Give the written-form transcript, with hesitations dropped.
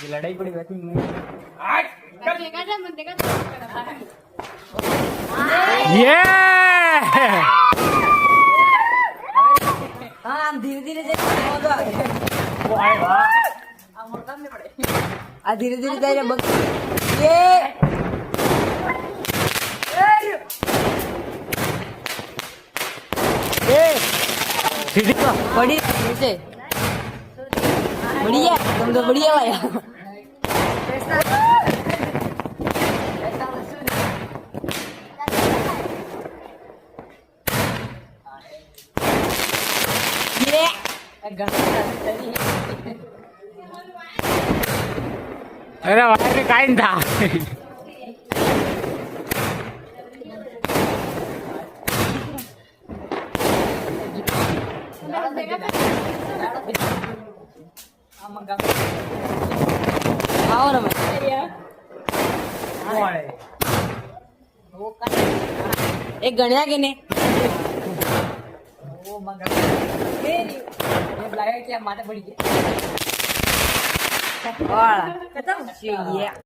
ये लड़ाई पड़ी वैसे ही ये हाँ धीरे धीरे धीरे धीरे जाए बग ये सीधी तो बड़ी नीचे बढ़िया तुम तो बढ़िया भाई ये अरे वायर में काइन था आओ ना एक गणिया के ने वो मंगा ये लाया क्या माता बड़ी है वाला खत्म ये